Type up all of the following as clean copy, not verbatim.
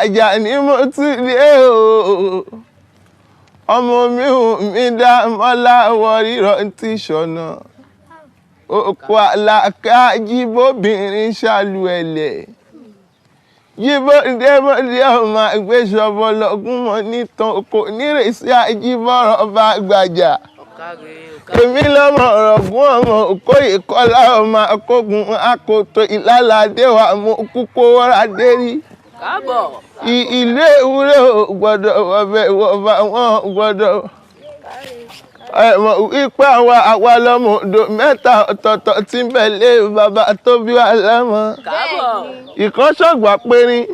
àjà ni mo tún dé o ọmọ mi ò mi dá mọ́lá wọ rírọ̀ tí ṣọ̀nà òkú àlàkà jíbóbìnrin ṣàlù ẹ̀lẹ̀ jíbódébódé ọmọ àgbéṣọbọ lọ́gùn mọ́ nítàn oko nírèsí àjíbọ̀rọ̀ bá gbàjà èmi lọ́mọ ọ̀rọ̀gún ọmọ òkóyè kọ́lá ọmọ akógun akoto ìlàládé wa mọ kúkó wọ́ra dérí ìlú ewúrẹ́ ò gbọ́dọ̀ wọ̀bẹ̀ wọ̀bà wọn gbọ́dọ̀ wípé àwa lọ́mọ odò mẹ́ta ọ̀tọ̀ọ̀tọ̀ tí ń bẹ̀lẹ́ bàbá tó bí wa lọ́mọ ìkan ṣọ̀gbà périn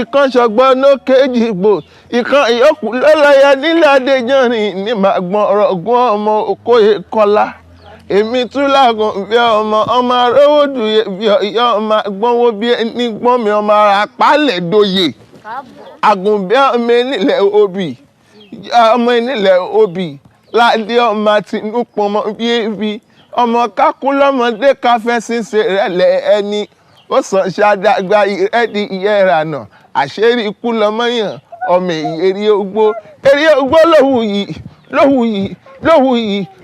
ìkan ṣọ̀gbọ́n ló kéjì gbò ìkan ìyókù lọ́lọ́yẹ nílẹ̀ adéjọ́rin ní màgbọ́n ọ̀rọ̀gún ọmọ òkóyè kọ́lá èmi tún lágùn bí ọmọ arówódùyẹ bí ọyọ ọmọ gbọ́nwó bí ẹni gbọ́n mi ọmọ ara pálẹ̀ dòye àgùn bí ọmọ nílẹ̀ obì ọmọ nílẹ̀ obì ládé ọmọ tinúpọmọ bí ebi ọmọ kákú lọ́mọdé káfẹ́ ṣíṣe rẹ̀lẹ̀ ẹni ó sàn ṣàdàgbà ìrẹ́dì ìyẹ́rànà àṣírí ikú lọ́mọyàn ọmọ èrè ogbó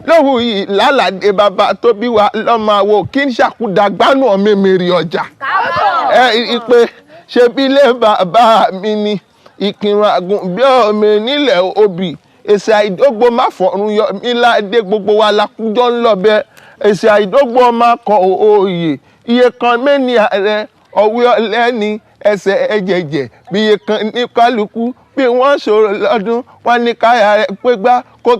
lówù yìí lálàdé bàbá tó bí wa lọ́mọ àwọ̀ kí n ṣàkúdàgbánú ọmọ mèrè ọjà ìpè ṣe bí ilé bàbá mi ni ìkìrùn àgùn bí ọmọ nílẹ̀ obì èsì àìdógbò má fọ̀run yọ mí ládé gbogbo wa lakújọ́ ńlọ́bẹ èsì àìdógbò má kọ òòyè iye kan mẹ́ni ààrẹ ọ̀wé ọlẹ́ni ẹsẹ̀ ẹ̀jẹ̀jẹ̀ bí iye kan ní kálukú bí wọ́n ṣòro lọ́dún wọ́n ní káyà rẹ̀ pé gbá kó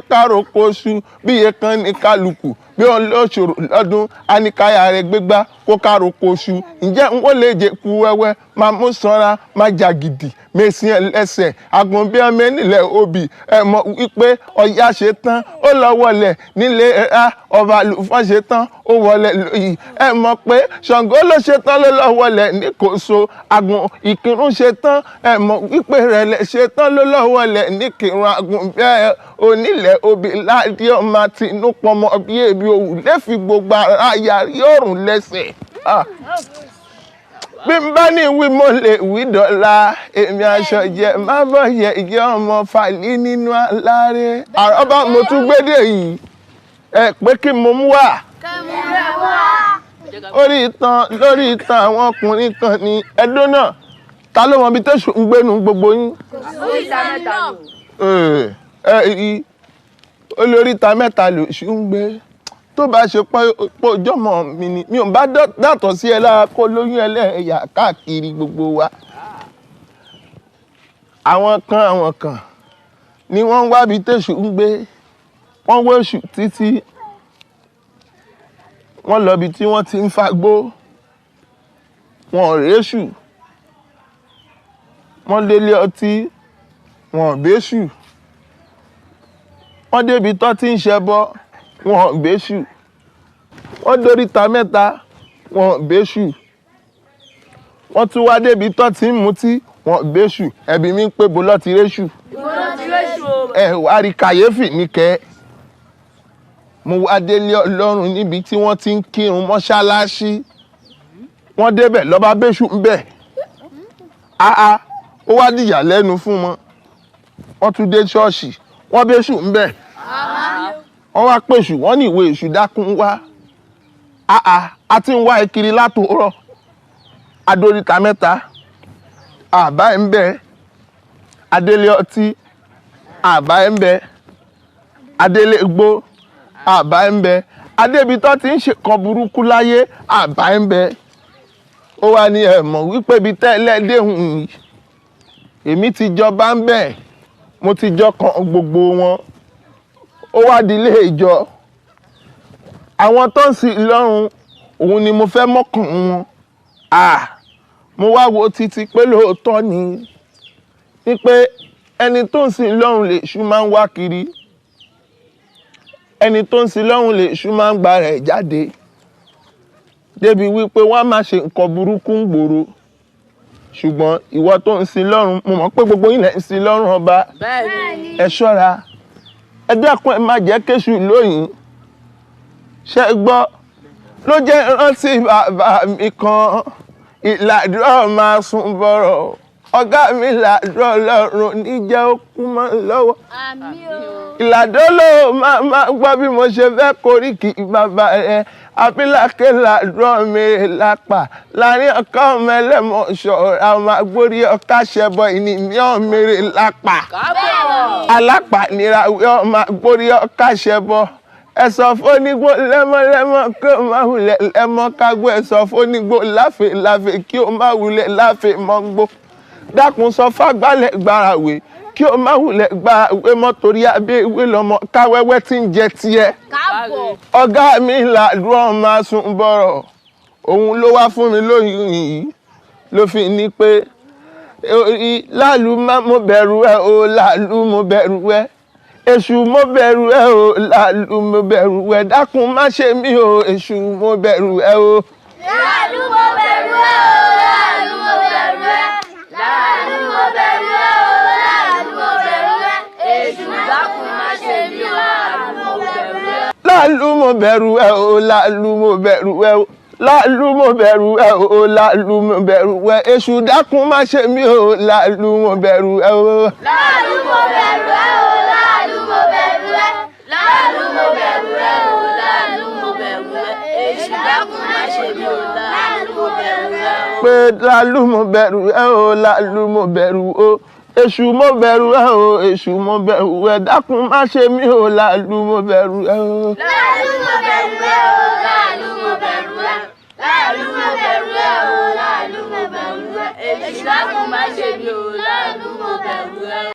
káròkó oṣù bí iye kan ní kálukú bí wọ́n lọ ṣòro lọ́dún á ní káyà rẹ̀ gbégbá kó káròkó oṣù ǹjẹ́ n ó lè jẹ́ ku wẹ́wẹ́ máa mú sanra máa jà gidi mèsì ẹlẹ́sẹ̀ àgùn bí ọmọ nílẹ̀ obì ẹ mọ̀ wípé ọ̀yá ṣe tán ó lọ wọlé nílé ẹ̀rá ọba àlùfọ́n ṣe tán ó wọlé lóyè ẹ mọ̀ pé Ṣàngó ló ṣe tán ló lọ wọlé ní Kòso àgùn Ìkìrun ṣe tán ẹ mọ̀ wípé Rẹ̀lẹ̀ ṣe tán ló lọ wọlé ní Ìkìrun àgùn bẹ́ẹ̀ onílẹ̀ obì ládé ọmọ tinúpọmọ bí ebi òwú lẹ́fi gbogbo ara yàrá òrùn lẹ́sẹ̀. Bí n bá ní wí mo lè wí dọ́là èmi aṣọ jẹ má bọ̀ yẹ ìjẹ́ ọmọ fàlí nínú aláré àrọ́bá mo tún gbédè yìí pé kí mo mú wá lórí ìtàn àwọn ọkùnrin kan ní Ẹdó náà ta ló mọ bí tẹ̀sù ń gbénu gbogbo yín olórí ìta mẹ́ta lòṣù ń gbé tó bá ṣe pọ́ ọjọ́mọ̀ mi ni mi ò bá dàtọ̀ sí ẹ lára kó lóyún ẹlẹ́yà káàkiri gbogbo wa àwọn kan ni wọ́n ń wábi tẹ̀sù ń gbé wọ́n wéṣù títí wọ́n lọ́bi tí wọ́n ti ń fagbó wọn ò réṣù wọ́n délé ọtí wọn ò béṣù wọ́n débi tó ti ń ṣẹbọ wọn ò béṣù wọ́n dóríta mẹ́ta wọn ò béṣù wọ́n tún wá débi tó ti ń mutí wọn ò béṣù ẹ̀bí mi ń pé bo lọ́ọ́ ti réṣù wá rí kàyéfì ní kẹ́ mo wá délé Ọlọ́run níbi tí wọ́n ti ń kírun mọ́ṣáláṣí wọ́n débẹ̀ lọ́ba béṣù ń bẹ̀ ó wá dìyà lẹ́nu fún wọn wọ́n tún dé ṣọ́ọ̀ṣì wọ́n béṣù ń bẹ̀ wọ́n wá pèṣù wọ́n ní ìwé èṣù dákun wá a ti ń wá ìkiri látòórọ̀ adóríta mẹ́ta àbá ẹ̀ ń bẹ adélé ọtí àbá ẹ̀ ń bẹ adélé gbó àbá ẹ̀ ń bẹ adébi tó ti ń ṣe kan burúkú láyé àbá ẹ̀ ń bẹ ó wá ní ẹ mọ̀ wípé ibi tẹ́lẹ̀ déhùn yìí èmi ti jọba ń bẹ mo ti jọ kan gbogbo wọn ó wá di ilé ìjọ àwọn tó ń sin lọ́run òun ni mo fẹ́ mọ́kàn wọn mo wá wo títí pé lóòótọ́ ni pé ẹni tó ń sin lọ́run lèṣù máa ń wá kiri ẹni tó ń sin lọ́run lèṣù máa ń gba rẹ̀ jáde débi wípé wọ́n á máa ṣe nǹkan burúkú ń gbòòrò ṣùgbọ́n ìwọ tó ń sin lọ́run mo mọ̀ pé gbogbo yín lẹ̀ ń sin lọ́run ọba ẹ ṣọ́ra ẹ dákun ẹ má jẹ́ kéṣù lóyìn ṣe gbọ́ ló jẹ́ rántí bàbá mi kan ìlàdúrà máa sùn bọ̀rọ̀ ọ̀gá mi làdúrà Ọlọ́run níjẹ́ ó kú mọ́ lọ́wọ́. Àmín o. ìlàdó ló máa gbọ́ bí mo ṣe fẹ́ koríki bàbá rẹ̀ àbílàkè làdúrà mi lápá láàrin ọkọ mẹlẹ́mọ̀ ṣọ̀ra máa gbórí ọkà ṣẹbọ ìnìyàn mèrè lápá alápá níràwé ọmọ gbórí ọkà ṣẹbọ ẹ sọ fónígbó lẹ́mọ́lẹ́mọ́ kí o má wulẹ̀ lẹ́mọ́ kágbó ẹ sọ fónígbó láfè láfè kí o má wulẹ̀ láfè mọ́gbó dákun sọ fágbálẹ̀ gbàràwé kí o má wulẹ̀ gbàràwé mọ́ torí abẹ́ ìwé lọ́mọ káwẹ́wẹ́ tí ń jẹ tiẹ̀. ọ̀gá mi làdúrà máa sùn bọ̀rọ̀ òun ló wá fún mi lóyún yìí ló fi ní pé láàlú má mo bẹ̀rù ẹ o láàlú mo bẹ̀rù ẹ èṣù mo bẹ̀rù ẹ o láàlú mo bẹ̀rù ẹ dákun má ṣe mí o èṣù mo bẹ̀rù ẹ o. Láàlú mo bẹ̀rù ẹ o láàlú mo bẹ̀rù ẹ láàlú mo bẹ̀rù ẹ o láàlú mo bẹ̀rù ẹ èṣù dákun má ṣe mí o láàlú mo bẹ̀rù ẹ. láàlú mo bẹ̀rù ẹ o láàlú mo bẹ̀rù ẹ o láàlú mo bẹ̀rù ẹ o láàlú mo bẹ̀rù ẹ èṣù dákun má ṣe mí o láàlú mo bẹ̀rù ẹ o. Láàlú mo bẹ̀rù ẹ o láàlú mo bẹ̀rù ẹ láàlú mo bẹ̀rù ẹ o láàlú mo bẹ̀rù ẹ èṣù dákun má ṣe mí o láàlú mo bẹ̀rù ẹ o. pé láàlú mo bẹ̀rù ẹ o láàlú mo bẹ̀rù o èṣù mo bẹ̀rù ẹ o èṣù mo bẹ̀rù ẹ dákun má ṣe mí o láàlú mo bẹ̀rù ẹ o. Láàlú mo bẹ̀rù ẹ o láàlú mo bẹ̀rù ẹ láàlú mo bẹ̀rù ẹ o láàlú mo bẹ̀rù ẹ èṣù dákun má ṣe mí o láàlú mo bẹ̀rù ẹ.